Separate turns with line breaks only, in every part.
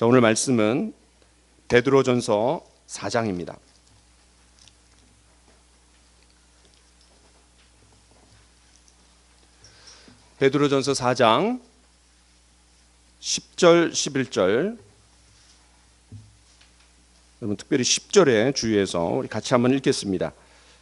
자, 오늘 말씀은 베드로전서 4장입니다. 베드로전서 4장 10절, 11절. 여러분 특별히 10절에 주의해서 우리 같이 한번 읽겠습니다.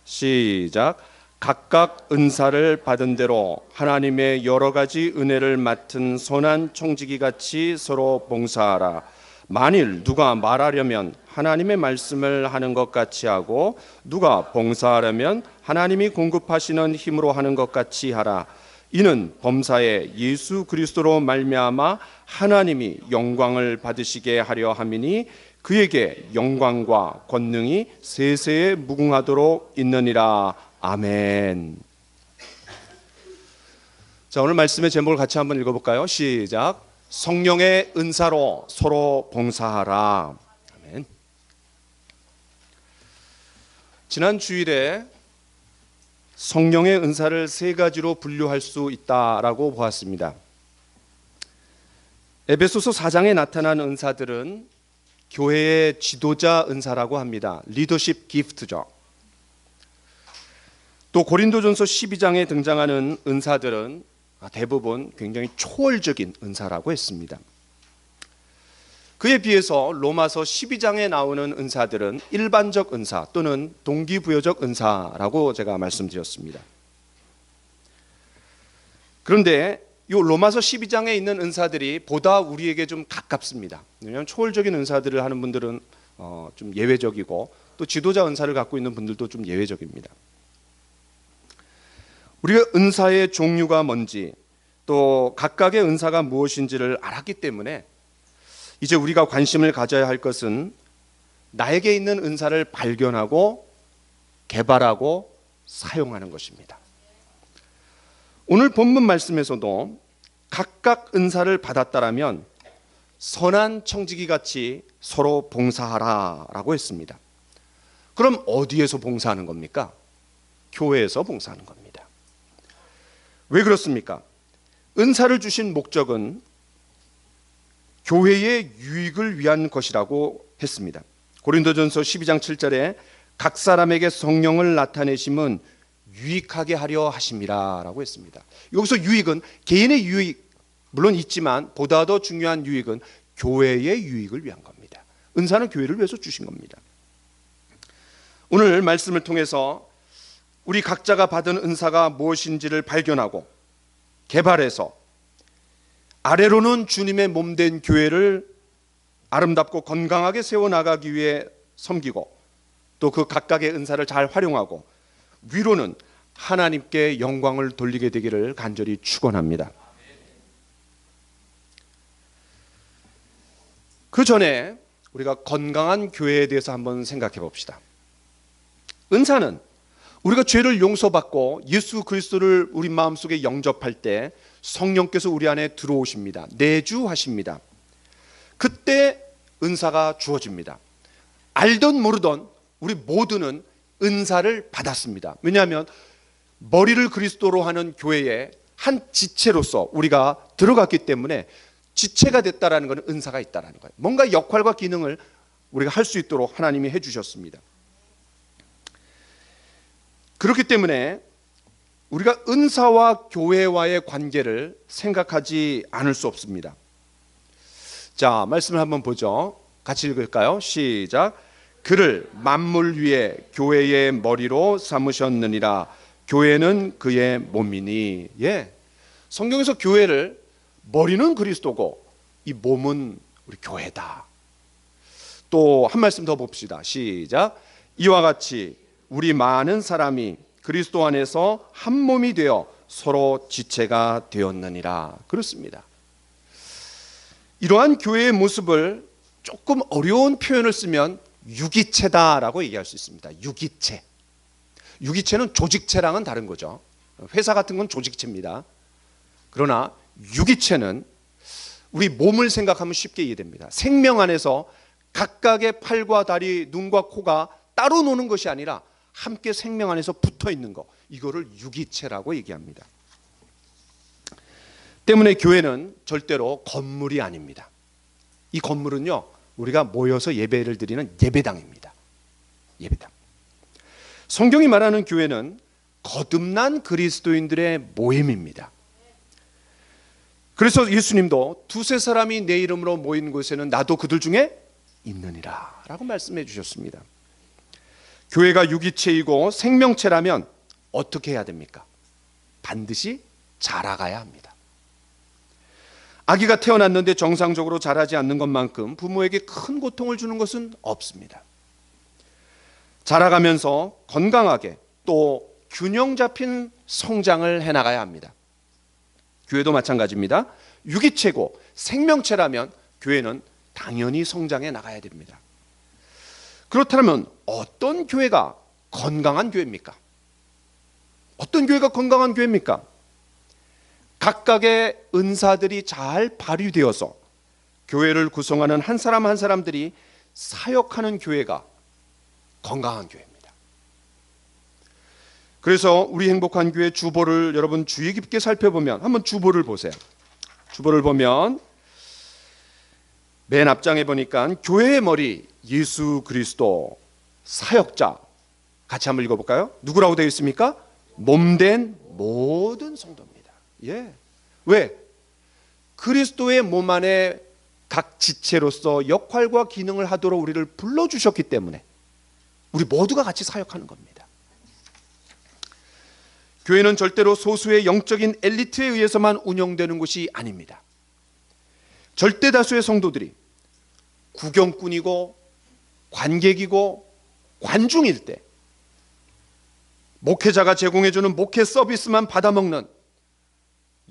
시작. 각각 은사를 받은 대로 하나님의 여러 가지 은혜를 맡은 선한 청지기 같이 서로 봉사하라. 만일 누가 말하려면 하나님의 말씀을 하는 것 같이 하고 누가 봉사하려면 하나님이 공급하시는 힘으로 하는 것 같이 하라. 이는 범사에 예수 그리스도로 말미암아 하나님이 영광을 받으시게 하려 함이니 그에게 영광과 권능이 세세에 무궁하도록 있느니라. 아멘. 자, 오늘 말씀의 제목을 같이 한번 읽어볼까요? 시작. 성령의 은사로 서로 봉사하라. 아멘. 지난 주일에 성령의 은사를 세 가지로 분류할 수 있다라고 보았습니다. 에베소서 4장에 나타난 은사들은 교회의 지도자 은사라고 합니다. 리더십 기프트죠. 또 고린도전서 12장에 등장하는 은사들은 대부분 굉장히 초월적인 은사라고 했습니다. 그에 비해서 로마서 12장에 나오는 은사들은 일반적 은사 또는 동기부여적 은사라고 제가 말씀드렸습니다. 그런데 이 로마서 12장에 있는 은사들이 보다 우리에게 좀 가깝습니다. 왜냐하면 초월적인 은사들을 하는 분들은 좀 예외적이고 또 지도자 은사를 갖고 있는 분들도 좀 예외적입니다. 우리가 은사의 종류가 뭔지 또 각각의 은사가 무엇인지를 알았기 때문에 이제 우리가 관심을 가져야 할 것은 나에게 있는 은사를 발견하고 개발하고 사용하는 것입니다. 오늘 본문 말씀에서도 각각 은사를 받았다라면 선한 청지기 같이 서로 봉사하라라고 했습니다. 그럼 어디에서 봉사하는 겁니까? 교회에서 봉사하는 겁니다. 왜 그렇습니까? 은사를 주신 목적은 교회의 유익을 위한 것이라고 했습니다. 고린도전서 12장 7절에 각 사람에게 성령을 나타내심은 유익하게 하려 하심이라 라고 했습니다. 여기서 유익은 개인의 유익 물론 있지만 보다 더 중요한 유익은 교회의 유익을 위한 겁니다. 은사는 교회를 위해서 주신 겁니다. 오늘 말씀을 통해서 우리 각자가 받은 은사가 무엇인지를 발견하고 개발해서 아래로는 주님의 몸된 교회를 아름답고 건강하게 세워나가기 위해 섬기고 또 그 각각의 은사를 잘 활용하고 위로는 하나님께 영광을 돌리게 되기를 간절히 축원합니다. 그 전에 우리가 건강한 교회에 대해서 한번 생각해 봅시다. 은사는 우리가 죄를 용서받고 예수 그리스도를 우리 마음속에 영접할 때 성령께서 우리 안에 들어오십니다. 내주하십니다. 그때 은사가 주어집니다. 알던 모르던 우리 모두는 은사를 받았습니다. 왜냐하면 머리를 그리스도로 하는 교회의 한 지체로서 우리가 들어갔기 때문에 지체가 됐다라는 것은 은사가 있다라는 거예요. 뭔가 역할과 기능을 우리가 할 수 있도록 하나님이 해주셨습니다. 그렇기 때문에 우리가 은사와 교회와의 관계를 생각하지 않을 수 없습니다. 자, 말씀을 한번 보죠. 같이 읽을까요? 시작. 그를 만물 위에 교회의 머리로 삼으셨느니라. 교회는 그의 몸이니. 예, 성경에서 교회를 머리는 그리스도고 이 몸은 우리 교회다. 또 한 말씀 더 봅시다. 시작. 이와 같이 우리 많은 사람이 그리스도 안에서 한 몸이 되어 서로 지체가 되었느니라. 그렇습니다. 이러한 교회의 모습을 조금 어려운 표현을 쓰면 유기체다라고 얘기할 수 있습니다. 유기체. 유기체는 조직체랑은 다른 거죠. 회사 같은 건 조직체입니다. 그러나 유기체는 우리 몸을 생각하면 쉽게 이해됩니다. 생명 안에서 각각의 팔과 다리, 눈과 코가 따로 노는 것이 아니라 함께 생명 안에서 붙어 있는 것, 이거를 유기체라고 얘기합니다. 때문에 교회는 절대로 건물이 아닙니다. 이 건물은요, 우리가 모여서 예배를 드리는 예배당입니다. 예배당. 성경이 말하는 교회는 거듭난 그리스도인들의 모임입니다. 그래서 예수님도 두세 사람이 내 이름으로 모인 곳에는 나도 그들 중에 있느니라 라고 말씀해 주셨습니다. 교회가 유기체이고 생명체라면 어떻게 해야 됩니까? 반드시 자라가야 합니다. 아기가 태어났는데 정상적으로 자라지 않는 것만큼 부모에게 큰 고통을 주는 것은 없습니다. 자라가면서 건강하게 또 균형 잡힌 성장을 해나가야 합니다. 교회도 마찬가지입니다. 유기체고 생명체라면 교회는 당연히 성장해 나가야 됩니다. 그렇다면 어떤 교회가 건강한 교회입니까? 어떤 교회가 건강한 교회입니까? 각각의 은사들이 잘 발휘되어서 교회를 구성하는 한 사람 한 사람들이 사역하는 교회가 건강한 교회입니다. 그래서 우리 행복한 교회 주보를 여러분 주의 깊게 살펴보면, 한번 주보를 보세요. 주보를 보면 맨 앞장에 보니까 교회의 머리 예수 그리스도 사역자, 같이 한번 읽어볼까요? 누구라고 되어 있습니까? 몸된 모든 성도입니다. 예. 왜? 그리스도의 몸 안에 각 지체로서 역할과 기능을 하도록 우리를 불러주셨기 때문에 우리 모두가 같이 사역하는 겁니다. 교회는 절대로 소수의 영적인 엘리트에 의해서만 운영되는 곳이 아닙니다. 절대 다수의 성도들이 구경꾼이고 관객이고 관중일 때, 목회자가 제공해주는 목회 서비스만 받아먹는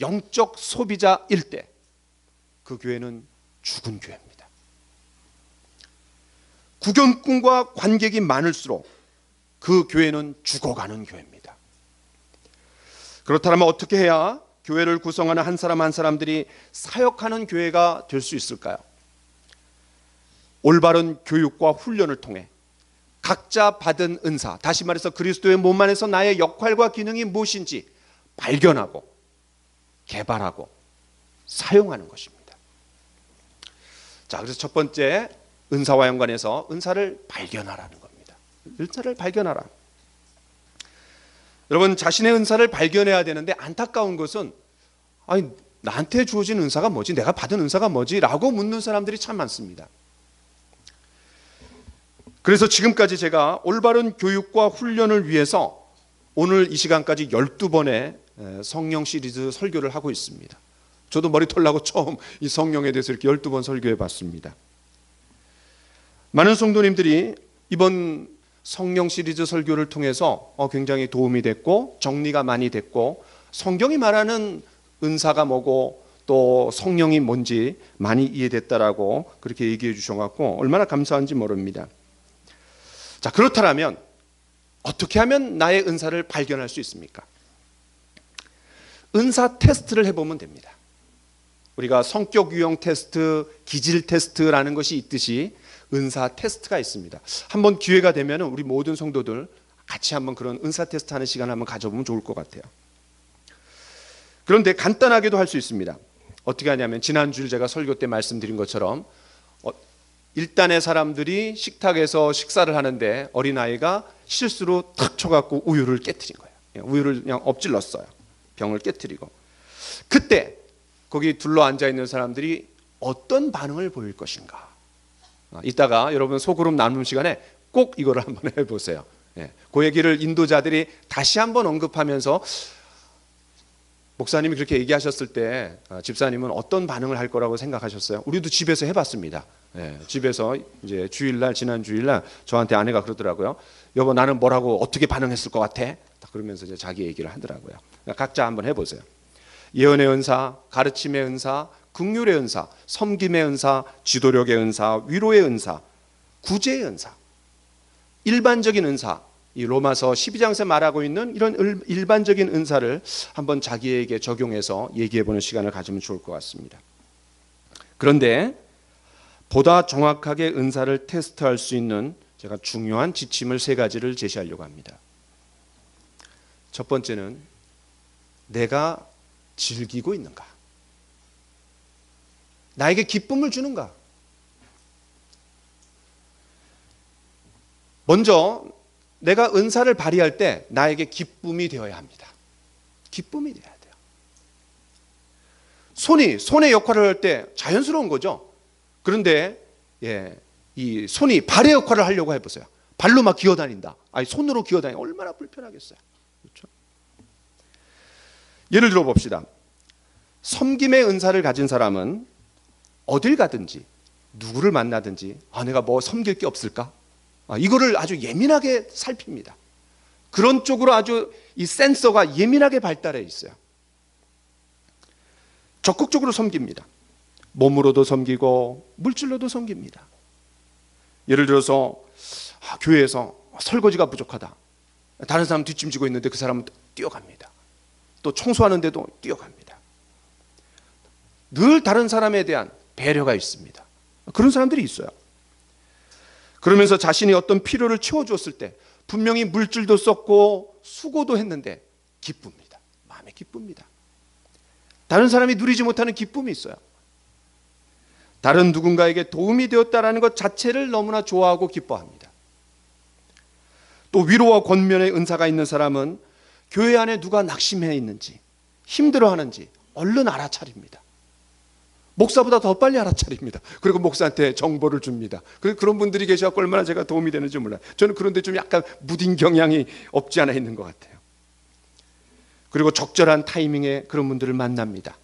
영적 소비자일 때, 그 교회는 죽은 교회입니다. 구경꾼과 관객이 많을수록 그 교회는 죽어가는 교회입니다. 그렇다면 어떻게 해야 교회를 구성하는 한 사람 한 사람들이 사역하는 교회가 될 수 있을까요? 올바른 교육과 훈련을 통해 각자 받은 은사, 다시 말해서 그리스도의 몸 안에서 나의 역할과 기능이 무엇인지 발견하고 개발하고 사용하는 것입니다. 자, 그래서 첫 번째, 은사와 연관해서 은사를 발견하라는 겁니다. 은사를 발견하라. 여러분, 자신의 은사를 발견해야 되는데 안타까운 것은, 아니, 나한테 주어진 은사가 뭐지? 내가 받은 은사가 뭐지? 라고 묻는 사람들이 참 많습니다. 그래서 지금까지 제가 올바른 교육과 훈련을 위해서 오늘 이 시간까지 12번의 성령 시리즈 설교를 하고 있습니다. 저도 머리털 나고 처음 이 성령에 대해서 이렇게 12번 설교해 봤습니다. 많은 성도님들이 이번 성령 시리즈 설교를 통해서 굉장히 도움이 됐고 정리가 많이 됐고 성경이 말하는 은사가 뭐고 또 성령이 뭔지 많이 이해됐다라고 그렇게 얘기해 주셔서 얼마나 감사한지 모릅니다. 자, 그렇다면 어떻게 하면 나의 은사를 발견할 수 있습니까? 은사 테스트를 해보면 됩니다. 우리가 성격 유형 테스트, 기질 테스트라는 것이 있듯이 은사 테스트가 있습니다. 한번 기회가 되면 우리 모든 성도들 같이 한번 그런 은사 테스트 하는 시간 한번 가져보면 좋을 것 같아요. 그런데 간단하게도 할 수 있습니다. 어떻게 하냐면 지난주에 제가 설교 때 말씀드린 것처럼 일단의 사람들이 식탁에서 식사를 하는데 어린아이가 실수로 탁 쳐갖고 우유를 깨트린 거예요. 우유를 그냥 엎질렀어요. 병을 깨트리고. 그때 거기 둘러 앉아있는 사람들이 어떤 반응을 보일 것인가. 이따가 여러분 소그룹 나눔 시간에 꼭 이거를 한번 해보세요. 그 얘기를 인도자들이 다시 한번 언급하면서 목사님이 그렇게 얘기하셨을 때 집사님은 어떤 반응을 할 거라고 생각하셨어요? 우리도 집에서 해봤습니다. 집에서 이제 주일날, 지난 주일날 저한테 아내가 그러더라고요. 여보, 나는 뭐라고 어떻게 반응했을 것 같아? 그러면서 이제 자기 얘기를 하더라고요. 각자 한번 해보세요. 예언의 은사, 가르침의 은사, 긍휼의 은사, 섬김의 은사, 지도력의 은사, 위로의 은사, 구제의 은사, 일반적인 은사, 이 로마서 12장에서 말하고 있는 이런 일반적인 은사를 한번 자기에게 적용해서 얘기해보는 시간을 가지면 좋을 것 같습니다. 그런데 보다 정확하게 은사를 테스트할 수 있는 제가 중요한 지침을 3가지를 제시하려고 합니다. 첫 번째는 내가 즐기고 있는가? 나에게 기쁨을 주는가? 먼저 내가 은사를 발휘할 때 나에게 기쁨이 되어야 합니다. 기쁨이 되어야 돼요. 손의 역할을 할 때 자연스러운 거죠. 그런데 이 손이 발의 역할을 하려고 해보세요. 발로 막 기어다닌다. 아니 손으로 기어다니면 얼마나 불편하겠어요. 그렇죠? 예를 들어 봅시다. 섬김의 은사를 가진 사람은 어딜 가든지 누구를 만나든지 내가 뭐 섬길 게 없을까? 이거를 아주 예민하게 살핍니다. 그런 쪽으로 아주 이 센서가 예민하게 발달해 있어요. 적극적으로 섬깁니다. 몸으로도 섬기고 물질로도 섬깁니다. 예를 들어서 교회에서 설거지가 부족하다. 다른 사람 뒷짐지고 있는데 그 사람은 뛰어갑니다. 또 청소하는데도 뛰어갑니다. 늘 다른 사람에 대한 배려가 있습니다. 그런 사람들이 있어요. 그러면서 자신이 어떤 필요를 채워주었을 때 분명히 물질도 썼고 수고도 했는데 기쁩니다. 마음에 기쁩니다. 다른 사람이 누리지 못하는 기쁨이 있어요. 다른 누군가에게 도움이 되었다는 것 자체를 너무나 좋아하고 기뻐합니다. 또 위로와 권면의 은사가 있는 사람은 교회 안에 누가 낙심해 있는지 힘들어하는지 얼른 알아차립니다. 목사보다 더 빨리 알아차립니다. 그리고 목사한테 정보를 줍니다. 그런 분들이 계셔서 얼마나 제가 도움이 되는지 몰라요. 저는 그런데 좀 약간 무딘 경향이 없지 않아 있는 것 같아요. 그리고 적절한 타이밍에 그런 분들을 만납니다.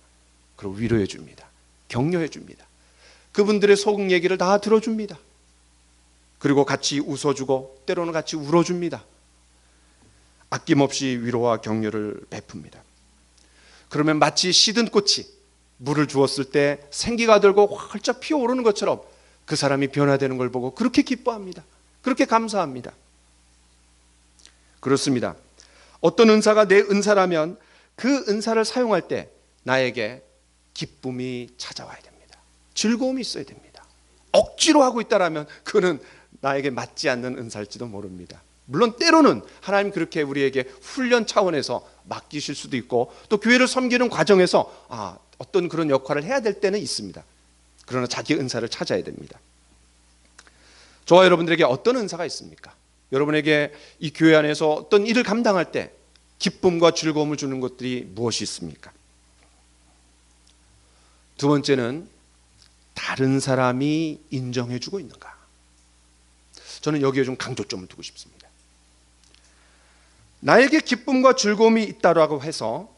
그리고 위로해 줍니다. 격려해 줍니다. 그분들의 속 얘기를 다 들어줍니다. 그리고 같이 웃어주고 때로는 같이 울어줍니다. 아낌없이 위로와 격려를 베풉니다. 그러면 마치 시든 꽃이 물을 주었을 때 생기가 들고 활짝 피어오르는 것처럼 그 사람이 변화되는 걸 보고 그렇게 기뻐합니다. 그렇게 감사합니다. 그렇습니다. 어떤 은사가 내 은사라면 그 은사를 사용할 때 나에게 기쁨이 찾아와야 됩니다. 즐거움이 있어야 됩니다. 억지로 하고 있다라면 그거는 나에게 맞지 않는 은사일지도 모릅니다. 물론 때로는 하나님 그렇게 우리에게 훈련 차원에서 맡기실 수도 있고 또 교회를 섬기는 과정에서 어떤 그런 역할을 해야 될 때는 있습니다. 그러나 자기 은사를 찾아야 됩니다. 저와 여러분들에게 어떤 은사가 있습니까? 여러분에게 이 교회 안에서 어떤 일을 감당할 때 기쁨과 즐거움을 주는 것들이 무엇이 있습니까? 두 번째는 다른 사람이 인정해주고 있는가? 저는 여기에 좀 강조점을 두고 싶습니다. 나에게 기쁨과 즐거움이 있다라고 해서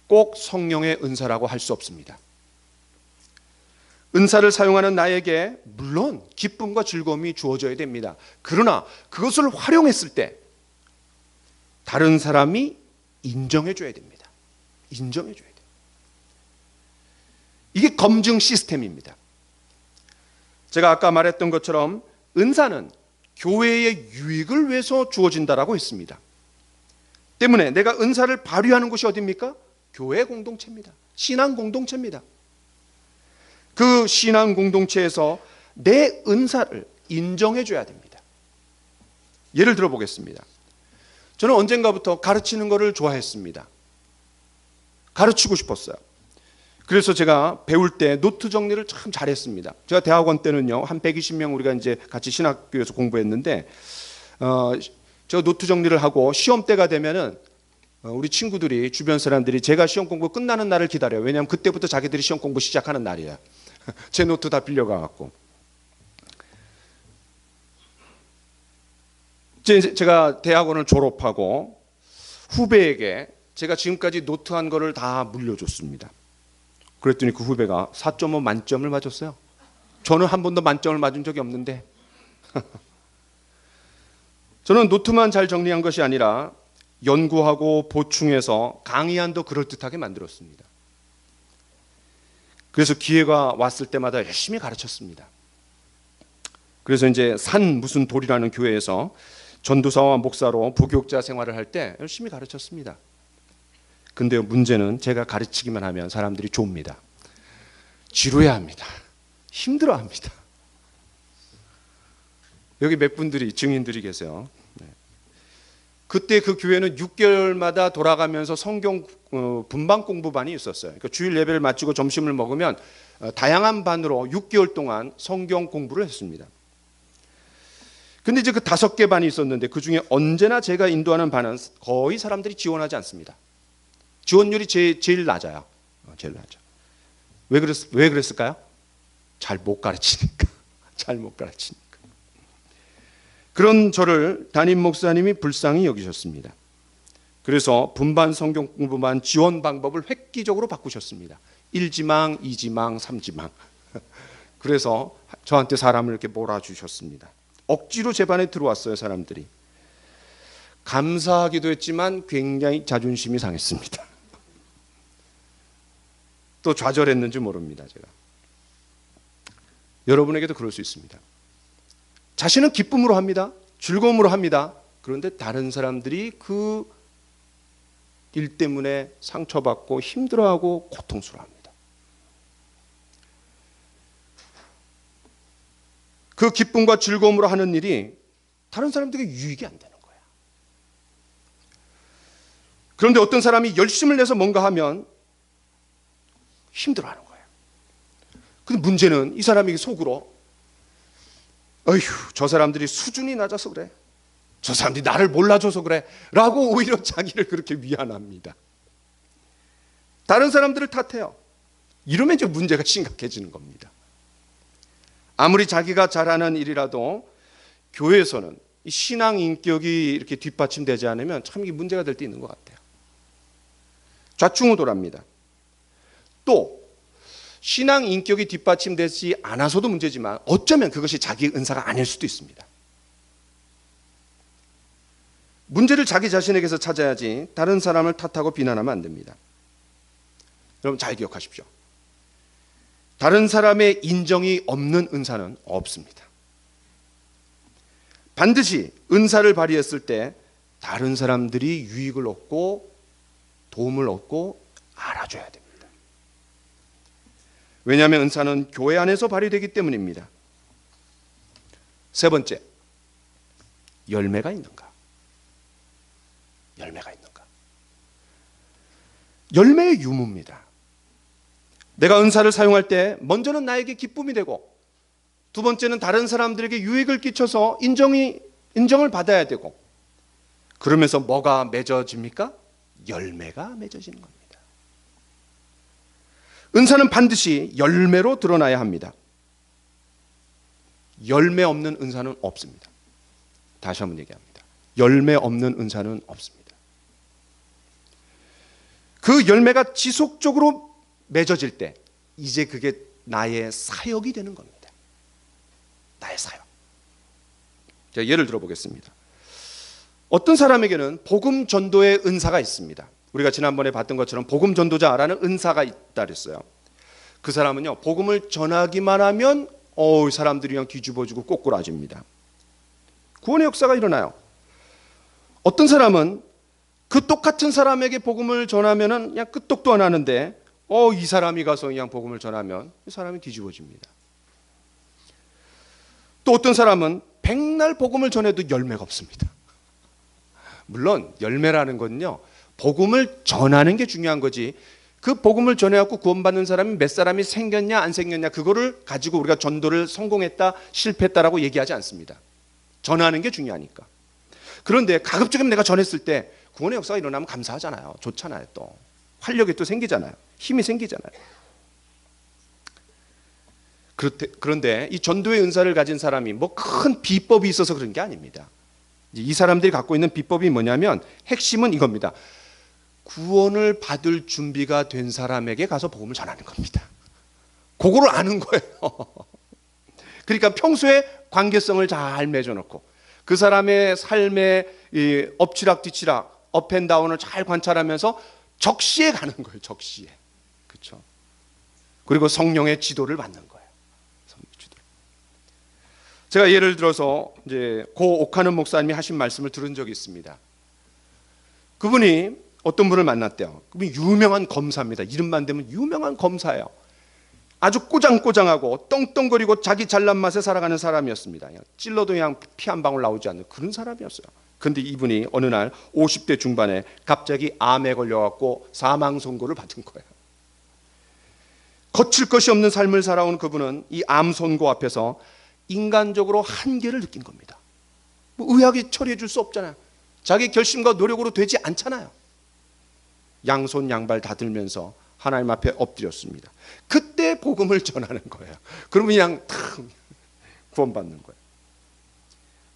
꼭 성령의 은사라고 할 수 없습니다. 은사를 사용하는 나에게 물론 기쁨과 즐거움이 주어져야 됩니다. 그러나 그것을 활용했을 때 다른 사람이 인정해줘야 됩니다. 인정해줘야 돼요. 이게 검증 시스템입니다. 제가 아까 말했던 것처럼 은사는 교회의 유익을 위해서 주어진다라고 했습니다. 때문에 내가 은사를 발휘하는 곳이 어디입니까? 교회 공동체입니다. 신앙 공동체입니다. 그 신앙 공동체에서 내 은사를 인정해 줘야 됩니다. 예를 들어 보겠습니다. 저는 언젠가부터 가르치는 것을 좋아했습니다. 가르치고 싶었어요. 그래서 제가 배울 때 노트 정리를 참 잘했습니다. 제가 대학원 때는요, 한 120명 우리가 이제 같이 신학교에서 공부했는데, 제가 노트 정리를 하고 시험 때가 되면은 우리 친구들이, 주변 사람들이 제가 시험 공부 끝나는 날을 기다려요. 왜냐하면 그때부터 자기들이 시험 공부 시작하는 날이에요. 제 노트 다 빌려가갖고. 제가 대학원을 졸업하고 후배에게 제가 지금까지 노트한 거를 다 물려줬습니다. 그랬더니 그 후배가 4.5 만점을 맞았어요. 저는 한 번도 만점을 맞은 적이 없는데 저는 노트만 잘 정리한 것이 아니라 연구하고 보충해서 강의안도 그럴듯하게 만들었습니다. 그래서 기회가 왔을 때마다 열심히 가르쳤습니다. 그래서 이제 산 무슨 돌이라는 교회에서 전도사와 목사로 부교육자 생활을 할 때 열심히 가르쳤습니다. 근데 문제는 제가 가르치기만 하면 사람들이 좁니다. 지루해 합니다. 힘들어 합니다. 여기 몇 분들이 증인들이 계세요. 그때 그 교회는 6개월마다 돌아가면서 성경 분방 공부반이 있었어요. 그러니까 주일 예배를 마치고 점심을 먹으면 다양한 반으로 6개월 동안 성경 공부를 했습니다. 근데 이제 그 5개 반이 있었는데 그 중에 언제나 제가 인도하는 반은 거의 사람들이 지원하지 않습니다. 지원율이 제일 낮아요. 제일 낮아. 왜 그랬을까요? 잘 못 가르치니까. 잘 못 가르치니까. 그런 저를 담임 목사님이 불쌍히 여기셨습니다. 그래서 분반 성경 공부반 지원 방법을 획기적으로 바꾸셨습니다. 1지망, 2지망, 3지망. 그래서 저한테 사람을 이렇게 몰아주셨습니다. 억지로 제 반에 들어왔어요, 사람들이. 감사하기도 했지만 굉장히 자존심이 상했습니다. 또 좌절했는지 모릅니다, 제가. 여러분에게도 그럴 수 있습니다. 자신은 기쁨으로 합니다. 즐거움으로 합니다. 그런데 다른 사람들이 그 일 때문에 상처받고 힘들어하고 고통스러워합니다. 그 기쁨과 즐거움으로 하는 일이 다른 사람들에게 유익이 안 되는 거예요. 그런데 어떤 사람이 열심을 내서 뭔가 하면 힘들어하는 거예요. 근데 문제는 이 사람이 속으로 어휴, 저 사람들이 수준이 낮아서 그래. 저 사람들이 나를 몰라줘서 그래. 라고 오히려 자기를 그렇게 위안합니다. 다른 사람들을 탓해요. 이러면 이제 문제가 심각해지는 겁니다. 아무리 자기가 잘하는 일이라도 교회에서는 이 신앙 인격이 이렇게 뒷받침되지 않으면 참 이게 문제가 될 때 있는 것 같아요. 좌충우돌합니다. 또 신앙 인격이 뒷받침되지 않아서도 문제지만 어쩌면 그것이 자기 은사가 아닐 수도 있습니다. 문제를 자기 자신에게서 찾아야지 다른 사람을 탓하고 비난하면 안 됩니다. 여러분 잘 기억하십시오. 다른 사람의 인정이 없는 은사는 없습니다. 반드시 은사를 발휘했을 때 다른 사람들이 유익을 얻고 도움을 얻고 알아줘야 됩니다. 왜냐하면 은사는 교회 안에서 발휘되기 때문입니다. 세 번째, 열매가 있는가? 열매가 있는가? 열매의 유무입니다. 내가 은사를 사용할 때 먼저는 나에게 기쁨이 되고 두 번째는 다른 사람들에게 유익을 끼쳐서 인정을 받아야 되고 그러면서 뭐가 맺어집니까? 열매가 맺어지는 겁니다. 은사는 반드시 열매로 드러나야 합니다. 열매 없는 은사는 없습니다. 다시 한번 얘기합니다. 열매 없는 은사는 없습니다. 그 열매가 지속적으로 맺어질 때 이제 그게 나의 사역이 되는 겁니다. 나의 사역. 제가 예를 들어 보겠습니다. 어떤 사람에게는 복음 전도의 은사가 있습니다. 우리가 지난번에 봤던 것처럼 복음 전도자라는 은사가 있다 그랬어요. 그 사람은요, 복음을 전하기만 하면 사람들이 그냥 뒤집어지고 꼬꾸라집니다. 구원의 역사가 일어나요. 어떤 사람은 그 똑같은 사람에게 복음을 전하면은 그냥 끄떡도 안 하는데 이 사람이 가서 그냥 복음을 전하면 이 사람이 뒤집어집니다. 또 어떤 사람은 백날 복음을 전해도 열매가 없습니다. 물론 열매라는 건요, 복음을 전하는 게 중요한 거지 그 복음을 전해갖고 구원받는 사람이 몇 사람이 생겼냐 안 생겼냐 그거를 가지고 우리가 전도를 성공했다 실패했다라고 얘기하지 않습니다. 전하는 게 중요하니까. 그런데 가급적이면 내가 전했을 때 구원의 역사가 일어나면 감사하잖아요. 좋잖아요. 또 활력이 또 생기잖아요. 힘이 생기잖아요. 그런데 이 전도의 은사를 가진 사람이 뭐 큰 비법이 있어서 그런 게 아닙니다. 이 사람들이 갖고 있는 비법이 뭐냐면 핵심은 이겁니다. 구원을 받을 준비가 된 사람에게 가서 복음을 전하는 겁니다. 그거를 아는 거예요. 그러니까 평소에 관계성을 잘 맺어놓고 그 사람의 삶의 이 엎치락뒤치락 업앤다운을 잘 관찰하면서 적시에 가는 거예요. 적시에. 그렇죠? 그리고 성령의 지도를 받는 거예요. 성령의 지도. 제가 예를 들어서 이제 고 옥하는 목사님이 하신 말씀을 들은 적이 있습니다. 그분이 어떤 분을 만났대요. 그분이 유명한 검사입니다. 이름만 되면 유명한 검사예요. 아주 꼬장꼬장하고 떵떵거리고 자기 잘난 맛에 살아가는 사람이었습니다. 그냥 찔러도 그냥 피 한 방울 나오지 않는 그런 사람이었어요. 그런데 이분이 어느 날 50대 중반에 갑자기 암에 걸려갖고 사망 선고를 받은 거예요. 거칠 것이 없는 삶을 살아온 그분은 이 암 선고 앞에서 인간적으로 한계를 느낀 겁니다. 뭐 의학이 처리해 줄 수 없잖아요. 자기 결심과 노력으로 되지 않잖아요. 양손 양발 다 들면서 하나님 앞에 엎드렸습니다. 그때 복음을 전하는 거예요. 그러면 그냥 탁 구원받는 거예요.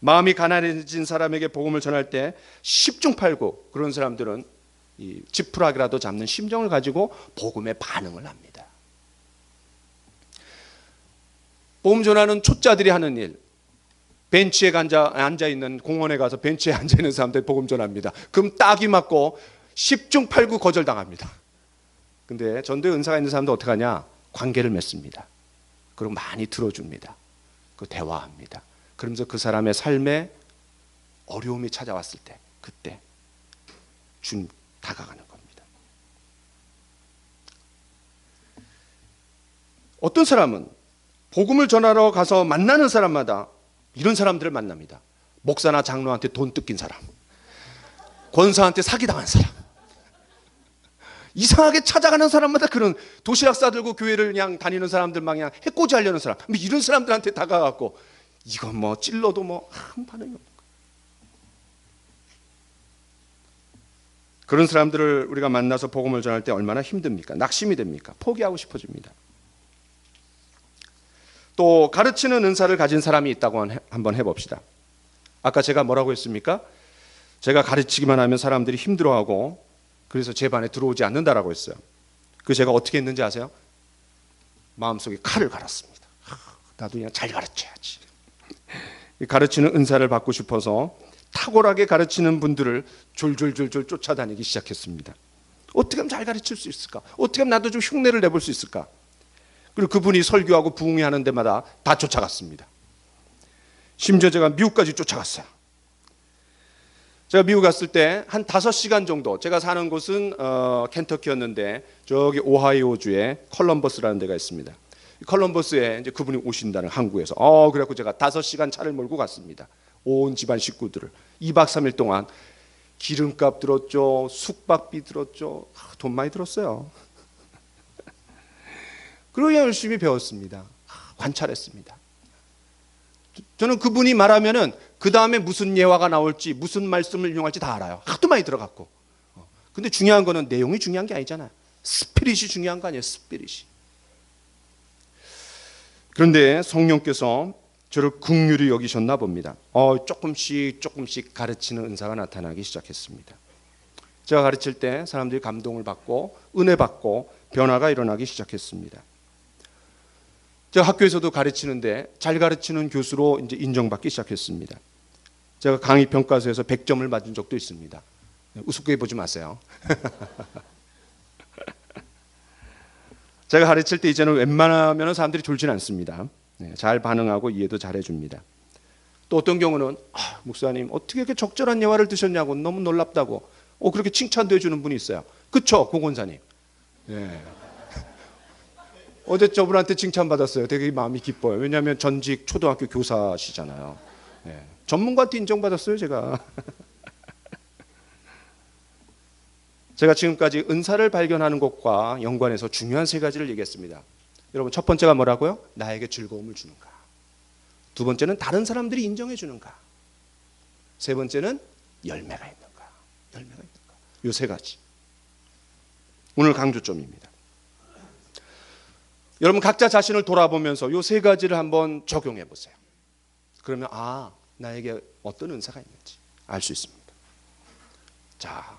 마음이 가난해진 사람에게 복음을 전할 때 10중 8구 그런 사람들은 이 지푸라기라도 잡는 심정을 가지고 복음에 반응을 합니다. 복음 전하는 초짜들이 하는 일, 벤치에 앉아있는 공원에 가서 벤치에 앉아있는 사람들 복음 전합니다. 그럼 딱이 맞고 10중 8구 거절당합니다. 근데 전도에 은사가 있는 사람도 어떻게 하냐? 관계를 맺습니다. 그리고 많이 들어줍니다. 그 대화합니다. 그러면서 그 사람의 삶에 어려움이 찾아왔을 때 그때 주님 다가가는 겁니다. 어떤 사람은 복음을 전하러 가서 만나는 사람마다 이런 사람들을 만납니다. 목사나 장로한테 돈 뜯긴 사람, 권사한테 사기당한 사람, 이상하게 찾아가는 사람마다 그런 도시락 싸들고 교회를 그냥 다니는 사람들만 그냥 해코지 하려는 사람, 이런 사람들한테 다가가고 이건 뭐 찔러도 뭐 아무 반응이 없는 거예요. 그런 사람들을 우리가 만나서 복음을 전할 때 얼마나 힘듭니까? 낙심이 됩니까? 포기하고 싶어집니다. 또 가르치는 은사를 가진 사람이 있다고 한번 해봅시다. 아까 제가 뭐라고 했습니까? 제가 가르치기만 하면 사람들이 힘들어하고 그래서 제 반에 들어오지 않는다라고 했어요. 그 제가 어떻게 했는지 아세요? 마음속에 칼을 갈았습니다. 나도 그냥 잘 가르쳐야지. 가르치는 은사를 받고 싶어서 탁월하게 가르치는 분들을 졸졸졸졸 쫓아다니기 시작했습니다. 어떻게 하면 잘 가르칠 수 있을까? 어떻게 하면 나도 좀 흉내를 내볼 수 있을까? 그리고 그분이 설교하고 부흥회하는 데마다 다 쫓아갔습니다. 심지어 제가 미국까지 쫓아갔어요. 제가 미국 갔을 때 한 5시간 정도, 제가 사는 곳은 켄터키였는데 저기 오하이오주에 컬럼버스라는 데가 있습니다. 컬럼버스에 이제 그분이 오신다는, 한국에서. 그래갖고 제가 5시간 차를 몰고 갔습니다. 온 집안 식구들을 2박 3일 동안 기름값 들었죠, 숙박비 들었죠, 돈 많이 들었어요. 그러고 열심히 배웠습니다. 관찰했습니다. 저는 그분이 말하면은 그 다음에 무슨 예화가 나올지, 무슨 말씀을 이용할지 다 알아요. 하도 많이 들어갔고. 근데 중요한 거는 내용이 중요한 게 아니잖아요. 스피릿이 중요한 거 아니에요. 스피릿이. 그런데 성령께서 저를 긍휼히 여기셨나 봅니다. 조금씩 가르치는 은사가 나타나기 시작했습니다. 제가 가르칠 때 사람들이 감동을 받고 은혜 받고 변화가 일어나기 시작했습니다. 제가 학교에서도 가르치는데 잘 가르치는 교수로 이제 인정받기 시작했습니다. 제가 강의 평가서에서 100점을 맞은 적도 있습니다. 우습게 보지 마세요. 제가 가르칠 때 이제는 웬만하면 사람들이 졸지는 않습니다. 잘 반응하고 이해도 잘 해줍니다. 또 어떤 경우는 목사님 어떻게 이렇게 적절한 예화를 드셨냐고, 너무 놀랍다고 그렇게 칭찬도 해주는 분이 있어요. 그쵸, 고 권사님. 네. 어제 저분한테 칭찬받았어요. 되게 마음이 기뻐요. 왜냐하면 전직 초등학교 교사시잖아요. 네. 전문가한테 인정받았어요, 제가. 제가 지금까지 은사를 발견하는 것과 연관해서 중요한 3가지를 얘기했습니다. 여러분, 첫 번째가 뭐라고요? 나에게 즐거움을 주는가. 두 번째는 다른 사람들이 인정해 주는가. 세 번째는 열매가 있는가. 이 3가지. 오늘 강조점입니다. 여러분 각자 자신을 돌아보면서 이 3가지를 한번 적용해 보세요. 그러면 나에게 어떤 은사가 있는지 알 수 있습니다. 자,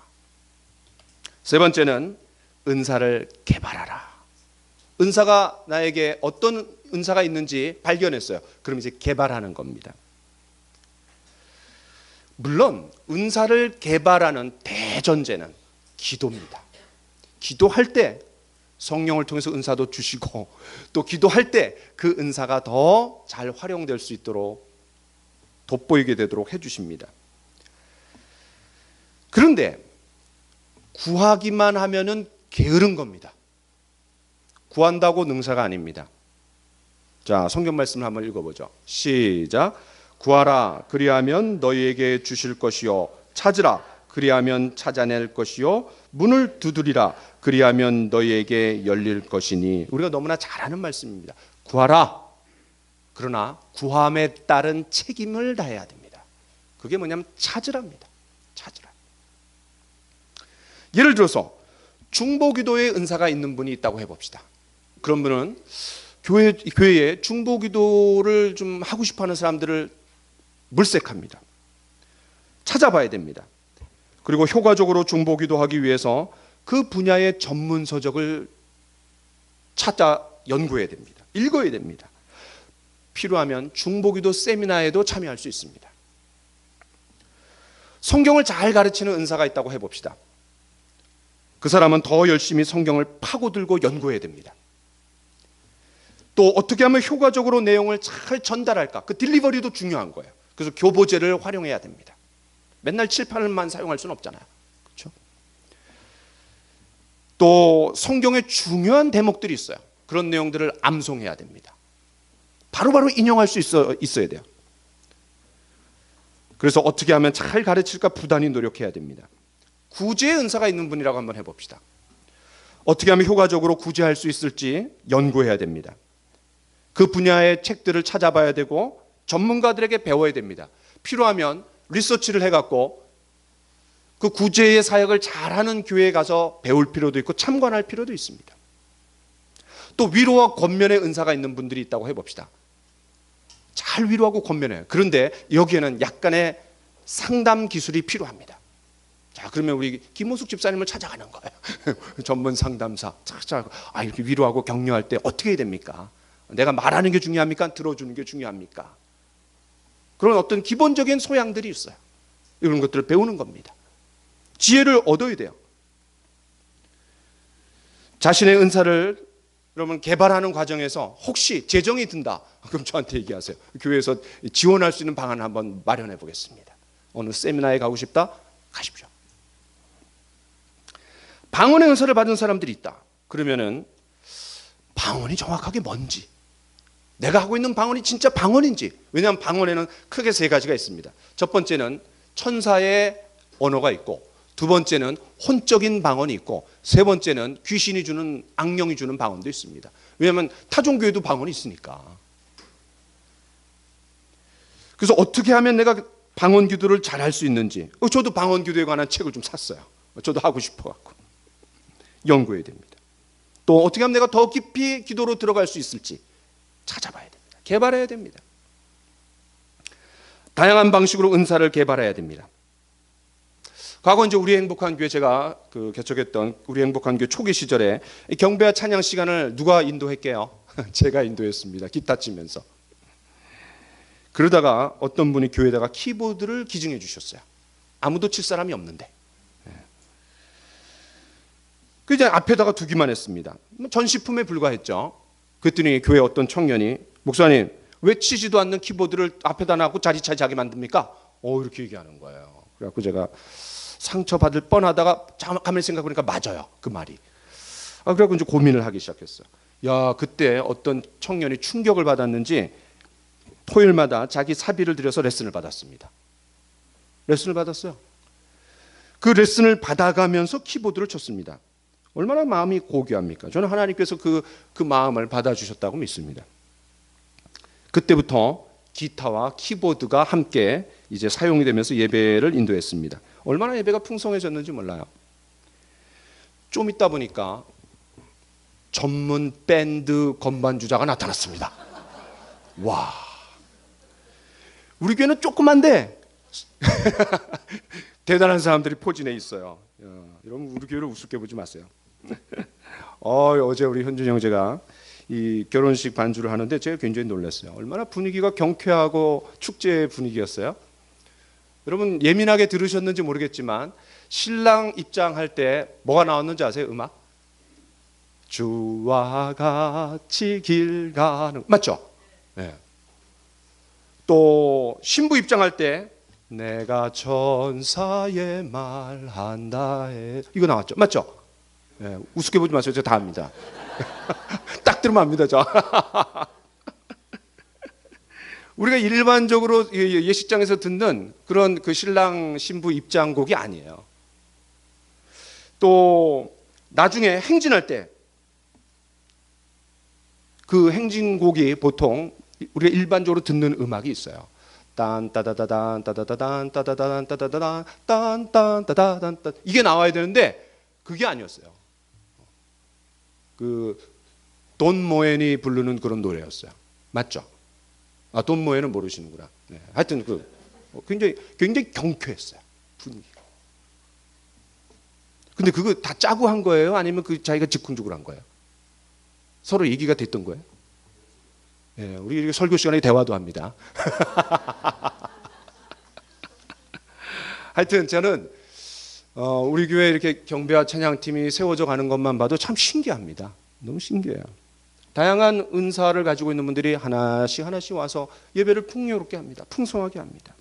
3번째는 은사를 개발하라. 은사가 나에게 어떤 은사가 있는지 발견했어요. 그럼 이제 개발하는 겁니다. 물론 은사를 개발하는 대전제는 기도입니다. 기도할 때 성령을 통해서 은사도 주시고, 또 기도할 때 그 은사가 더 잘 활용될 수 있도록 돋보이게 되도록 해주십니다. 그런데 구하기만 하면은 게으른 겁니다. 구한다고 능사가 아닙니다. 자, 성경 말씀을 한번 읽어보죠. 시작. 구하라 그리하면 너희에게 주실 것이요, 찾으라 그리하면 찾아낼 것이요, 문을 두드리라 그리하면 너희에게 열릴 것이니. 우리가 너무나 잘 아는 말씀입니다. 구하라. 그러나 구함에 따른 책임을 다해야 됩니다. 그게 뭐냐면 찾으랍니다. 찾으라. 예를 들어서 중보기도의 은사가 있는 분이 있다고 해봅시다. 그런 분은 교회에 중보기도를 좀 하고 싶어하는 사람들을 물색합니다. 찾아봐야 됩니다. 그리고 효과적으로 중보기도하기 위해서 그 분야의 전문 서적을 찾아 연구해야 됩니다. 읽어야 됩니다. 필요하면 중보기도 세미나에도 참여할 수 있습니다. 성경을 잘 가르치는 은사가 있다고 해봅시다. 그 사람은 더 열심히 성경을 파고들고 연구해야 됩니다. 또 어떻게 하면 효과적으로 내용을 잘 전달할까? 그 딜리버리도 중요한 거예요. 그래서 교보제를 활용해야 됩니다. 맨날 칠판만 사용할 수는 없잖아요. 그렇죠? 또 성경에 중요한 대목들이 있어요. 그런 내용들을 암송해야 됩니다. 바로바로 인용할 수 있어야 돼요. 그래서 어떻게 하면 잘 가르칠까 부단히 노력해야 됩니다. 구제의 은사가 있는 분이라고 한번 해봅시다. 어떻게 하면 효과적으로 구제할 수 있을지 연구해야 됩니다. 그 분야의 책들을 찾아봐야 되고 전문가들에게 배워야 됩니다. 필요하면 리서치를 해갖고 그 구제의 사역을 잘하는 교회에 가서 배울 필요도 있고 참관할 필요도 있습니다. 또 위로와 권면의 은사가 있는 분들이 있다고 해봅시다. 잘 위로하고 권면해요. 그런데 여기에는 약간의 상담 기술이 필요합니다. 자, 그러면 우리 김호숙 집사님을 찾아가는 거예요. 전문 상담사. 이렇게 위로하고 격려할 때 어떻게 해야 됩니까? 내가 말하는 게 중요합니까? 들어주는 게 중요합니까? 그런 어떤 기본적인 소양들이 있어요. 이런 것들을 배우는 겁니다. 지혜를 얻어야 돼요. 자신의 은사를 여러분 개발하는 과정에서 혹시 재정이 든다, 그럼 저한테 얘기하세요. 교회에서 지원할 수 있는 방안을 한번 마련해 보겠습니다. 어느 세미나에 가고 싶다? 가십시오. 방언의 은사를 받은 사람들이 있다. 그러면은 방언이 정확하게 뭔지, 내가 하고 있는 방언이 진짜 방언인지. 왜냐하면 방언에는 크게 세 가지가 있습니다. 첫 번째는 천사의 언어가 있고, 두 번째는 혼적인 방언이 있고, 세 번째는 귀신이 주는, 악령이 주는 방언도 있습니다. 왜냐하면 타종교회도 방언이 있으니까. 그래서 어떻게 하면 내가 방언 기도를 잘 할 수 있는지, 저도 방언 기도에 관한 책을 좀 샀어요. 저도 하고 싶어갖고 연구해야 됩니다. 또 어떻게 하면 내가 더 깊이 기도로 들어갈 수 있을지 찾아봐야 됩니다. 개발해야 됩니다. 다양한 방식으로 은사를 개발해야 됩니다. 과거 이제 우리 행복한 교회, 제가 개척했던 우리 행복한 교회 초기 시절에 경배와 찬양 시간을 누가 인도했게요? 제가 인도했습니다. 기타 치면서. 그러다가 어떤 분이 교회에다가 키보드를 기증해 주셨어요. 아무도 칠 사람이 없는데. 그 이제 앞에다가 두기만 했습니다. 전시품에 불과했죠. 그랬더니 교회 어떤 청년이, 목사님 왜 치지도 않는 키보드를 앞에다 놔고 자리 차지하게 만듭니까? 이렇게 얘기하는 거예요. 그래갖고 제가 상처받을 뻔하다가 가만히 생각해보니까 맞아요, 그 말이. 그래갖고 이제 고민을 하기 시작했어요. 야, 그때 어떤 청년이 충격을 받았는지 토요일마다 자기 사비를 들여서 레슨을 받았습니다. 레슨을 받았어요. 그 레슨을 받아가면서 키보드를 쳤습니다. 얼마나 마음이 고귀합니까? 저는 하나님께서 그 마음을 받아주셨다고 믿습니다. 그때부터 기타와 키보드가 함께 이제 사용이 되면서 예배를 인도했습니다. 얼마나 예배가 풍성해졌는지 몰라요. 좀 있다 보니까 전문 밴드 건반주자가 나타났습니다. 와, 우리 교회는 조그만데 대단한 사람들이 포진해 있어요. 여러분, 우리 교회를 우습게 보지 마세요. 어제 우리 현준 형제가 이 결혼식 반주를 하는데 제가 굉장히 놀랐어요. 얼마나 분위기가 경쾌하고 축제 분위기였어요. 여러분 예민하게 들으셨는지 모르겠지만 신랑 입장할 때 뭐가 나왔는지 아세요? 음악? 주와 같이 길 가는, 맞죠? 네. 또 신부 입장할 때 내가 천사의 말 한다 해, 이거 나왔죠? 맞죠? 네, 우습게 보지 마세요. 제가 다 압니다. 딱 들으면 압니다, 저. 우리가 일반적으로 예식장에서 듣는 그런 그 신랑 신부 입장곡이 아니에요. 또 나중에 행진할 때 그 행진곡이 보통 우리가 일반적으로 듣는 음악이 있어요. 딴따다다단 따다다단 따다다단 따다다단 딴딴따다단 이게 나와야 되는데 그게 아니었어요. 그 돈 모엔이 부르는 그런 노래였어요. 맞죠? 아, 돈 모엔은 모르시는구나. 네. 하여튼 그 굉장히 경쾌했어요. 분위기가. 근데 그거 다 짜고 한 거예요? 아니면 그 자기가 즉흥적으로 한 거예요? 서로 얘기가 됐던 거예요? 예, 우리 이렇게 설교 시간에 대화도 합니다. 하여튼 저는 우리 교회 이렇게 경배와 찬양팀이 세워져 가는 것만 봐도 참 신기합니다. 너무 신기해요. 다양한 은사를 가지고 있는 분들이 하나씩 와서 예배를 풍요롭게 합니다. 풍성하게 합니다.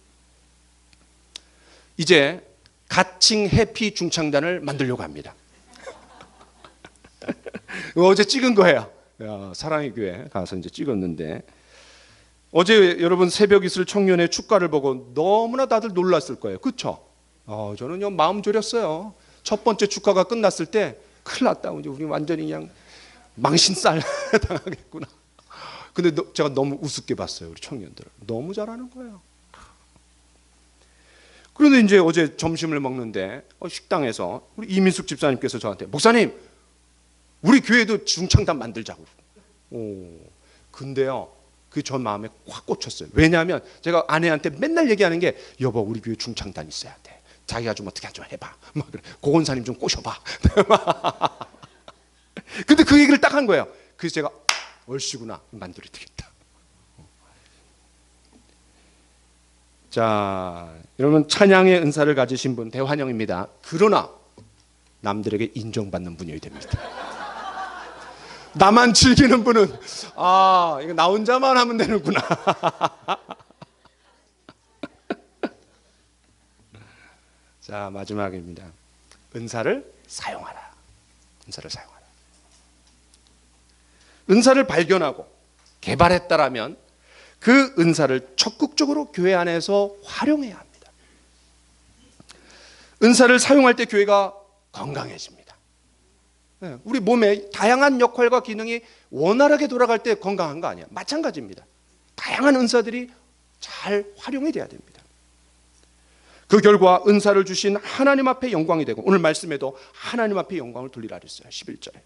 이제 가칭 해피 중창단을 만들려고 합니다. 어제 찍은 거예요. 사랑의 교회 가서 이제 찍었는데 어제 여러분 새벽 이슬 청년의 축가를 보고 너무나 다들 놀랐을 거예요. 그렇죠? 저는요 마음 졸였어요. 첫 번째 축가가 끝났을 때 큰일 났다. 이제 우리 완전히 그냥 망신살 당하겠구나. 근데 제가 너무 우습게 봤어요. 우리 청년들을. 너무 잘하는 거예요. 그런데 이제 어제 점심을 먹는데 식당에서 우리 이민숙 집사님께서 저한테 목사님 우리 교회도 중창단 만들자고. 근데요 그 전 마음에 확 꽂혔어요. 왜냐하면 제가 아내한테 맨날 얘기하는 게 여보 우리 교회 중창단 있어야 돼. 자기가 좀 어떻게 좀 해봐. 막 그래. 고건사님 좀 꼬셔봐. 근데 그 얘기를 딱 한 거예요. 그래서 제가 얼씨구나 만들어야 되겠다. 자, 여러분 찬양의 은사를 가지신 분 대환영입니다. 그러나 남들에게 인정받는 분이어야 됩니다. 나만 즐기는 분은 이거 나 혼자만 하면 되는구나. 자, 마지막입니다. 은사를 사용하라. 은사를 사용하라. 은사를 발견하고 개발했다라면 그 은사를 적극적으로 교회 안에서 활용해야 합니다. 은사를 사용할 때 교회가 건강해집니다. 우리 몸의 다양한 역할과 기능이 원활하게 돌아갈 때 건강한 거 아니야. 마찬가지입니다. 다양한 은사들이 잘 활용이 돼야 됩니다. 그 결과 은사를 주신 하나님 앞에 영광이 되고 오늘 말씀에도 하나님 앞에 영광을 돌리라 그랬어요. 11절에.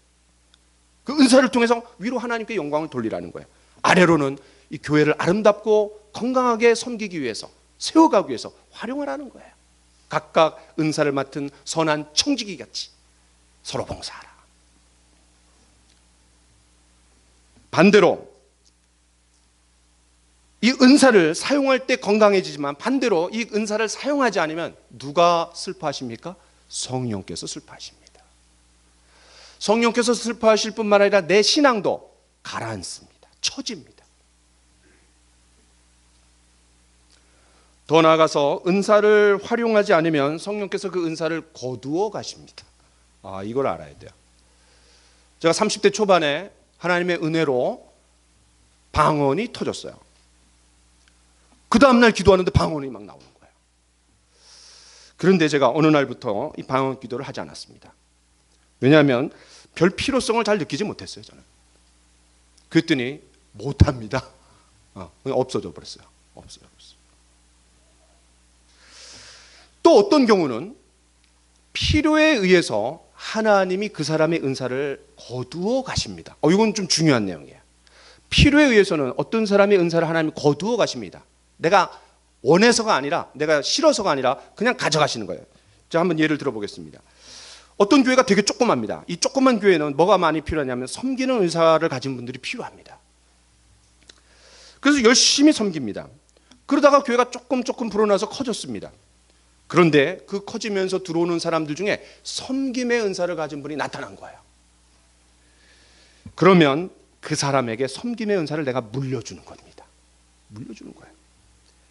그 은사를 통해서 위로 하나님께 영광을 돌리라는 거예요. 아래로는 이 교회를 아름답고 건강하게 섬기기 위해서 세워가기 위해서 활용하라는 거예요. 각각 은사를 맡은 선한 청지기 같이 서로 봉사하라. 반대로 이 은사를 사용할 때 건강해지지만 반대로 이 은사를 사용하지 않으면 누가 슬퍼하십니까? 성령께서 슬퍼하십니다. 성령께서 슬퍼하실 뿐만 아니라 내 신앙도 가라앉습니다. 처집니다. 더 나아가서 은사를 활용하지 않으면 성령께서 그 은사를 거두어 가십니다. 이걸 알아야 돼요. 제가 30대 초반에 하나님의 은혜로 방언이 터졌어요. 그 다음날 기도하는데 방언이 막 나오는 거예요. 그런데 제가 어느 날부터 이 방언 기도를 하지 않았습니다. 왜냐하면 별 필요성을 잘 느끼지 못했어요. 저는. 그랬더니 못합니다. 없어져 버렸어요. 없어져 버렸어요. 또 어떤 경우는 필요에 의해서 하나님이 그 사람의 은사를 거두어 가십니다. 이건 좀 중요한 내용이에요. 필요에 의해서는 어떤 사람의 은사를 하나님이 거두어 가십니다. 내가 원해서가 아니라 내가 싫어서가 아니라 그냥 가져가시는 거예요. 자, 한번 예를 들어보겠습니다. 어떤 교회가 되게 조그맣니다. 이 조그만 교회는 뭐가 많이 필요하냐면 섬기는 은사를 가진 분들이 필요합니다. 그래서 열심히 섬깁니다. 그러다가 교회가 조금 불어나서 커졌습니다. 그런데 그 커지면서 들어오는 사람들 중에 섬김의 은사를 가진 분이 나타난 거예요. 그러면 그 사람에게 섬김의 은사를 내가 물려주는 겁니다. 물려주는 거예요.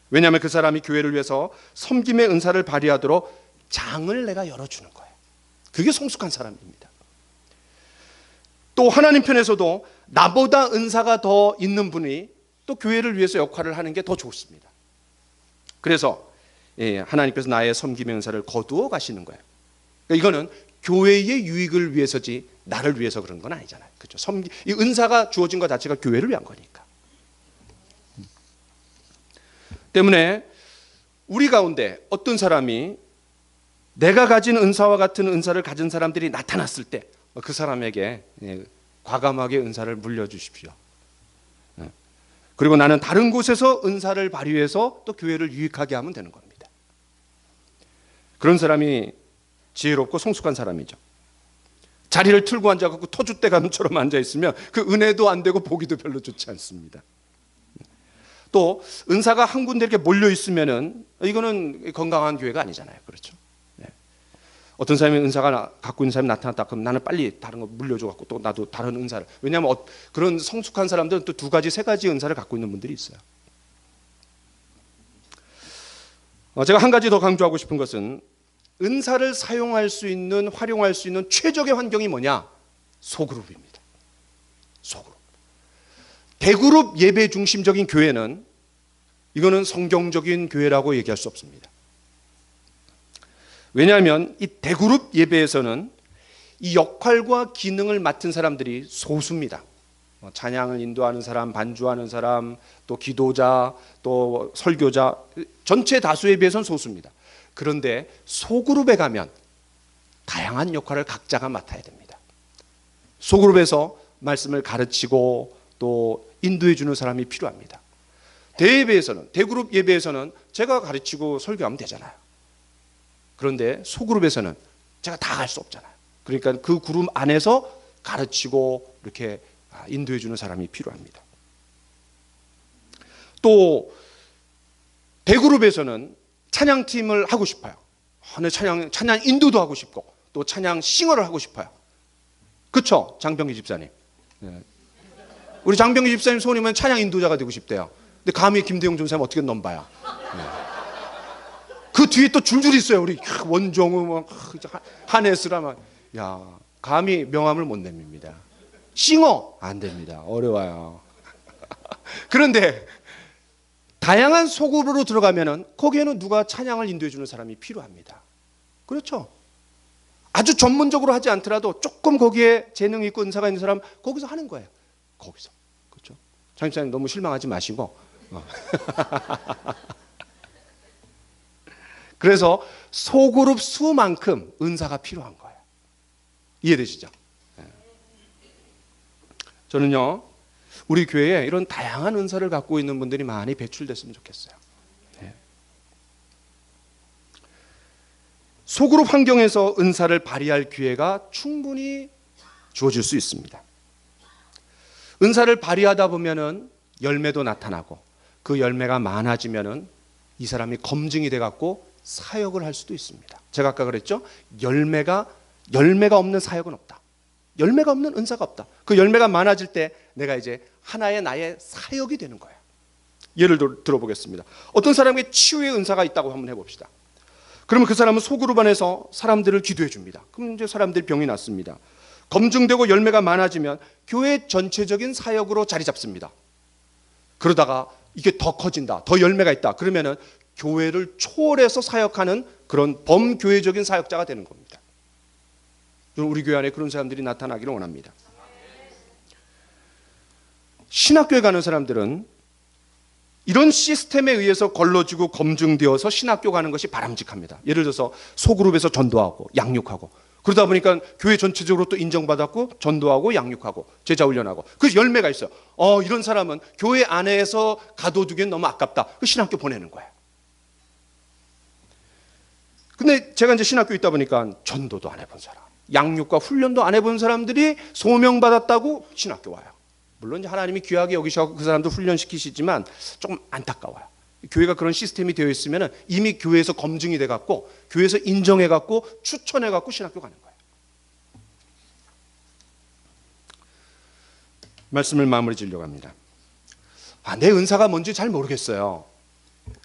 왜냐하면 그 사람이 교회를 위해서 섬김의 은사를 발휘하도록 장을 내가 열어주는 거예요. 그게 성숙한 사람입니다. 또 하나님 편에서도 나보다 은사가 더 있는 분이 또 교회를 위해서 역할을 하는 게 더 좋습니다. 그래서 하나님께서 나의 섬김의 은사를 거두어 가시는 거예요. 그러니까 이거는 교회의 유익을 위해서지 나를 위해서 그런 건 아니잖아요. 그렇죠? 이 은사가 주어진 것 자체가 교회를 위한 거니까. 때문에 우리 가운데 어떤 사람이 내가 가진 은사와 같은 은사를 가진 사람들이 나타났을 때 그 사람에게 과감하게 은사를 물려주십시오. 그리고 나는 다른 곳에서 은사를 발휘해서 또 교회를 유익하게 하면 되는 겁니다. 그런 사람이 지혜롭고 성숙한 사람이죠. 자리를 틀고 앉아갖고 터줏대감처럼 앉아있으면 그 은혜도 안 되고 보기도 별로 좋지 않습니다. 또 은사가 한 군데 이렇게 몰려있으면은 이거는 건강한 교회가 아니잖아요. 그렇죠? 어떤 사람이 은사가 갖고 있는 사람이 나타났다 그러면 나는 빨리 다른 거 물려줘갖고 또 나도 다른 은사를, 왜냐하면 그런 성숙한 사람들은 또 두 가지 세 가지 은사를 갖고 있는 분들이 있어요. 제가 한 가지 더 강조하고 싶은 것은 은사를 사용할 수 있는, 활용할 수 있는 최적의 환경이 뭐냐? 소그룹입니다. 소그룹. 대그룹 예배 중심적인 교회는 이거는 성경적인 교회라고 얘기할 수 없습니다. 왜냐하면 이 대그룹 예배에서는 이 역할과 기능을 맡은 사람들이 소수입니다. 찬양을 인도하는 사람, 반주하는 사람, 또 기도자, 또 설교자, 전체 다수에 비해서는 소수입니다. 그런데 소그룹에 가면 다양한 역할을 각자가 맡아야 됩니다. 소그룹에서 말씀을 가르치고 또 인도해 주는 사람이 필요합니다. 대예배에서는, 대그룹 예배에서는 제가 가르치고 설교하면 되잖아요. 그런데 소그룹에서는 제가 다 할 수 없잖아요. 그러니까 그 그룹 안에서 가르치고 이렇게 인도해 주는 사람이 필요합니다. 또 대그룹에서는 찬양팀을 하고 싶어요. 찬양 인도도 하고 싶고 또 찬양 싱어를 하고 싶어요. 그렇죠? 장병기 집사님. 우리 장병기 집사님 소원이면 찬양 인도자가 되고 싶대요. 근데 감히 김대용 전사님 어떻게 넘봐요. 그 뒤에 또 줄줄이 있어요. 우리 원종우, 한혜수라만. 야, 감히 명함을 못 냅니다. 싱어 안 됩니다. 어려워요. 그런데 다양한 소그룹으로 들어가면은 거기에는 누가 찬양을 인도해 주는 사람이 필요합니다. 그렇죠? 아주 전문적으로 하지 않더라도 조금 거기에 재능이 있고 은사가 있는 사람 거기서 하는 거예요. 거기서. 그렇죠? 장집사님 너무 실망하지 마시고. 그래서 소그룹 수만큼 은사가 필요한 거예요. 이해되시죠? 저는요, 우리 교회에 이런 다양한 은사를 갖고 있는 분들이 많이 배출됐으면 좋겠어요. 소그룹 환경에서 은사를 발휘할 기회가 충분히 주어질 수 있습니다. 은사를 발휘하다 보면은 열매도 나타나고 그 열매가 많아지면은 이 사람이 검증이 돼 갖고 사역을 할 수도 있습니다. 제가 아까 그랬죠? 열매가 없는 사역은 없다. 열매가 없는 은사가 없다. 그 열매가 많아질 때 내가 이제 하나의 나의 사역이 되는 거예요. 예를 들어보겠습니다. 어떤 사람에게 치유의 은사가 있다고 한번 해봅시다. 그러면 그 사람은 소그룹 안에서 사람들을 기도해 줍니다. 그럼 이제 사람들이 병이 났습니다. 검증되고 열매가 많아지면 교회 전체적인 사역으로 자리 잡습니다. 그러다가 이게 더 커진다. 더 열매가 있다. 그러면은 교회를 초월해서 사역하는 그런 범교회적인 사역자가 되는 겁니다. 우리 교회 안에 그런 사람들이 나타나기를 원합니다. 신학교에 가는 사람들은 이런 시스템에 의해서 걸러지고 검증되어서 신학교 가는 것이 바람직합니다. 예를 들어서 소그룹에서 전도하고 양육하고 그러다 보니까 교회 전체적으로 또 인정받았고 전도하고 양육하고 제자 훈련하고 그래서 열매가 있어요. 이런 사람은 교회 안에서 가둬두기엔 너무 아깝다. 그 신학교 보내는 거예요. 근데 제가 이제 신학교 있다 보니까 전도도 안 해본 사람, 양육과 훈련도 안 해본 사람들이 소명받았다고 신학교 와요. 물론 이제 하나님이 귀하게 여기셔서 그 사람도 훈련시키시지만 조금 안타까워요. 교회가 그런 시스템이 되어 있으면 이미 교회에서 검증이 돼갖고 교회에서 인정해갖고 추천해갖고 신학교 가는 거예요. 말씀을 마무리 지으려고 합니다. 내 은사가 뭔지 잘 모르겠어요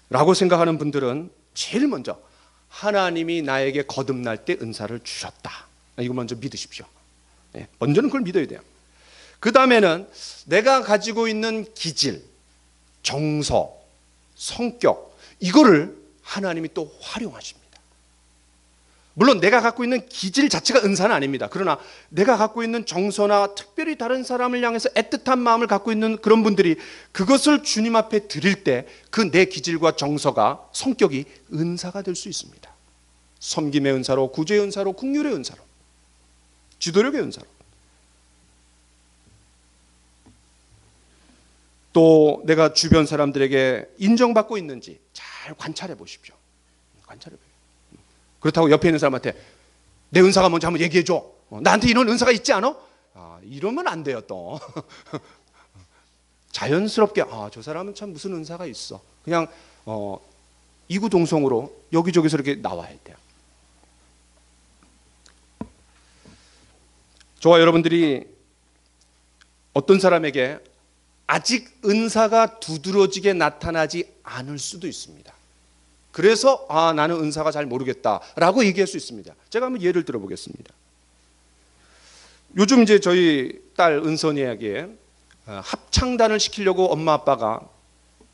라고 생각하는 분들은 제일 먼저 하나님이 나에게 거듭날 때 은사를 주셨다. 이거 먼저 믿으십시오. 먼저는 그걸 믿어야 돼요. 그 다음에는 내가 가지고 있는 기질, 정서, 성격 이거를 하나님이 또 활용하십니다. 물론 내가 갖고 있는 기질 자체가 은사는 아닙니다. 그러나 내가 갖고 있는 정서나 특별히 다른 사람을 향해서 애틋한 마음을 갖고 있는 그런 분들이 그것을 주님 앞에 드릴 때 그 내 기질과 정서가, 성격이 은사가 될 수 있습니다. 섬김의 은사로, 구제의 은사로, 긍휼의 은사로, 지도력의 은사로. 또 내가 주변 사람들에게 인정받고 있는지 잘 관찰해 보십시오. 관찰해 보십시오. 그렇다고 옆에 있는 사람한테 내 은사가 뭔지 한번 얘기해 줘. 나한테 이런 은사가 있지 않아? 이러면 안 돼요 또. 자연스럽게 저 사람은 참 무슨 은사가 있어. 그냥 이구동성으로 여기저기서 이렇게 나와야 돼요. 저와 여러분들이 어떤 사람에게 아직 은사가 두드러지게 나타나지 않을 수도 있습니다. 그래서 나는 은사가 잘 모르겠다라고 얘기할 수 있습니다. 제가 한번 예를 들어보겠습니다. 요즘 이제 저희 딸 은선이에게 합창단을 시키려고 엄마 아빠가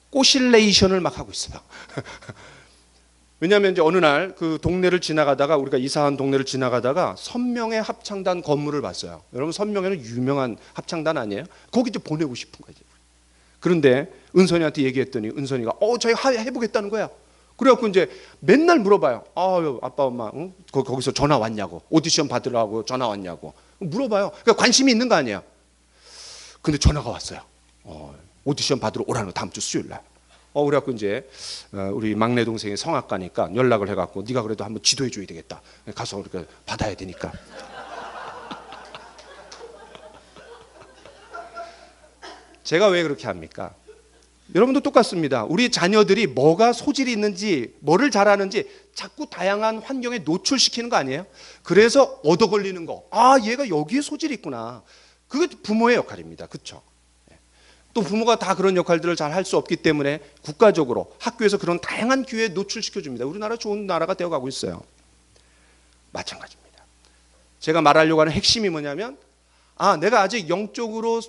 꼬실레이션을 막 하고 있어요. 왜냐하면 이제 어느 날 그 동네를 지나가다가, 우리가 이사한 동네를 지나가다가 선명의 합창단 건물을 봤어요. 여러분, 선명에는 유명한 합창단 아니에요? 거기 이제 보내고 싶은 거지. 그런데 은선이한테 얘기했더니 은선이가 저희 해보겠다는 거야. 그래갖고 이제 맨날 물어봐요. 아빠 엄마 거기서 전화 왔냐고, 오디션 받으라고 전화 왔냐고 물어봐요. 그러니까 관심이 있는 거 아니에요. 근데 전화가 왔어요. 오디션 받으러 오라는 거, 다음 주 수요일 날. 그래갖고 이제 우리 막내 동생이 성악가니까 연락을 해갖고 네가 그래도 한번 지도해 줘야 되겠다. 가서 이렇게 받아야 되니까. 제가 왜 그렇게 합니까? 여러분도 똑같습니다. 우리 자녀들이 뭐가 소질이 있는지, 뭐를 잘하는지 자꾸 다양한 환경에 노출시키는 거 아니에요? 그래서 얻어 걸리는 거. 얘가 여기에 소질이 있구나. 그게 부모의 역할입니다. 그렇죠? 또 부모가 다 그런 역할들을 잘 할 수 없기 때문에 국가적으로 학교에서 그런 다양한 기회에 노출시켜줍니다. 우리나라 좋은 나라가 되어가고 있어요. 마찬가지입니다. 제가 말하려고 하는 핵심이 뭐냐면 내가 아직 영적으로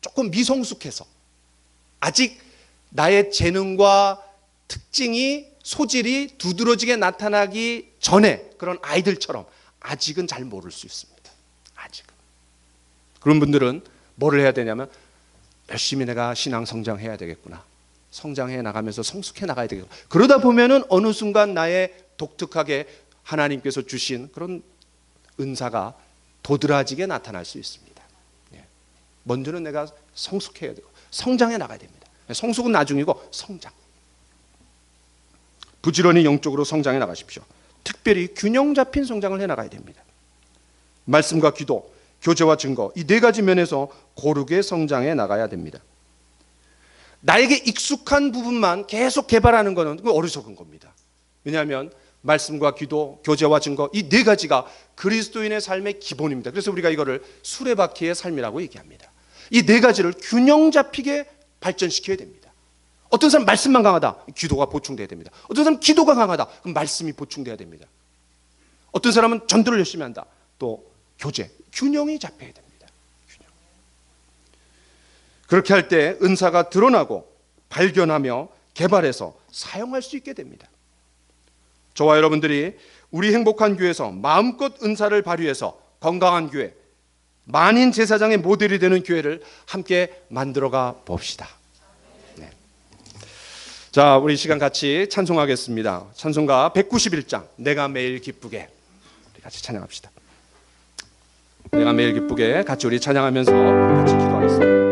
조금 미성숙해서 아직 나의 재능과 특징이, 소질이 두드러지게 나타나기 전에 그런 아이들처럼 아직은 잘 모를 수 있습니다. 아직은. 그런 분들은 뭐를 해야 되냐면 열심히 내가 신앙 성장해야 되겠구나. 성장해 나가면서 성숙해 나가야 되겠구나. 그러다 보면은 어느 순간 나의 독특하게 하나님께서 주신 그런 은사가 도드라지게 나타날 수 있습니다. 먼저는 내가 성숙해야 되고 성장해 나가야 됩니다. 성숙은 나중이고 성장. 부지런히 영적으로 성장해 나가십시오. 특별히 균형 잡힌 성장을 해 나가야 됩니다. 말씀과 기도, 교제와 증거, 이 네 가지 면에서 고르게 성장해 나가야 됩니다. 나에게 익숙한 부분만 계속 개발하는 것은 어리석은 겁니다. 왜냐하면 말씀과 기도, 교제와 증거, 이 네 가지가 그리스도인의 삶의 기본입니다. 그래서 우리가 이거를 수레바퀴의 삶이라고 얘기합니다. 이 네 가지를 균형 잡히게 발전시켜야 됩니다. 어떤 사람 말씀만 강하다, 기도가 보충돼야 됩니다. 어떤 사람 기도가 강하다, 그럼 말씀이 보충돼야 됩니다. 어떤 사람은 전도를 열심히 한다, 또 교제, 균형이 잡혀야 됩니다. 균형. 그렇게 할 때 은사가 드러나고 발견하며 개발해서 사용할 수 있게 됩니다. 저와 여러분들이 우리 행복한 교회에서 마음껏 은사를 발휘해서 건강한 교회, 만인 제사장의 모델이 되는 교회를 함께 만들어가 봅시다. 네. 자, 우리 시간 같이 찬송하겠습니다. 찬송가 191장, 내가 매일 기쁘게. 우리 같이 찬양합시다. 내가 매일 기쁘게 같이 우리 찬양하면서 같이 기도하겠습니다.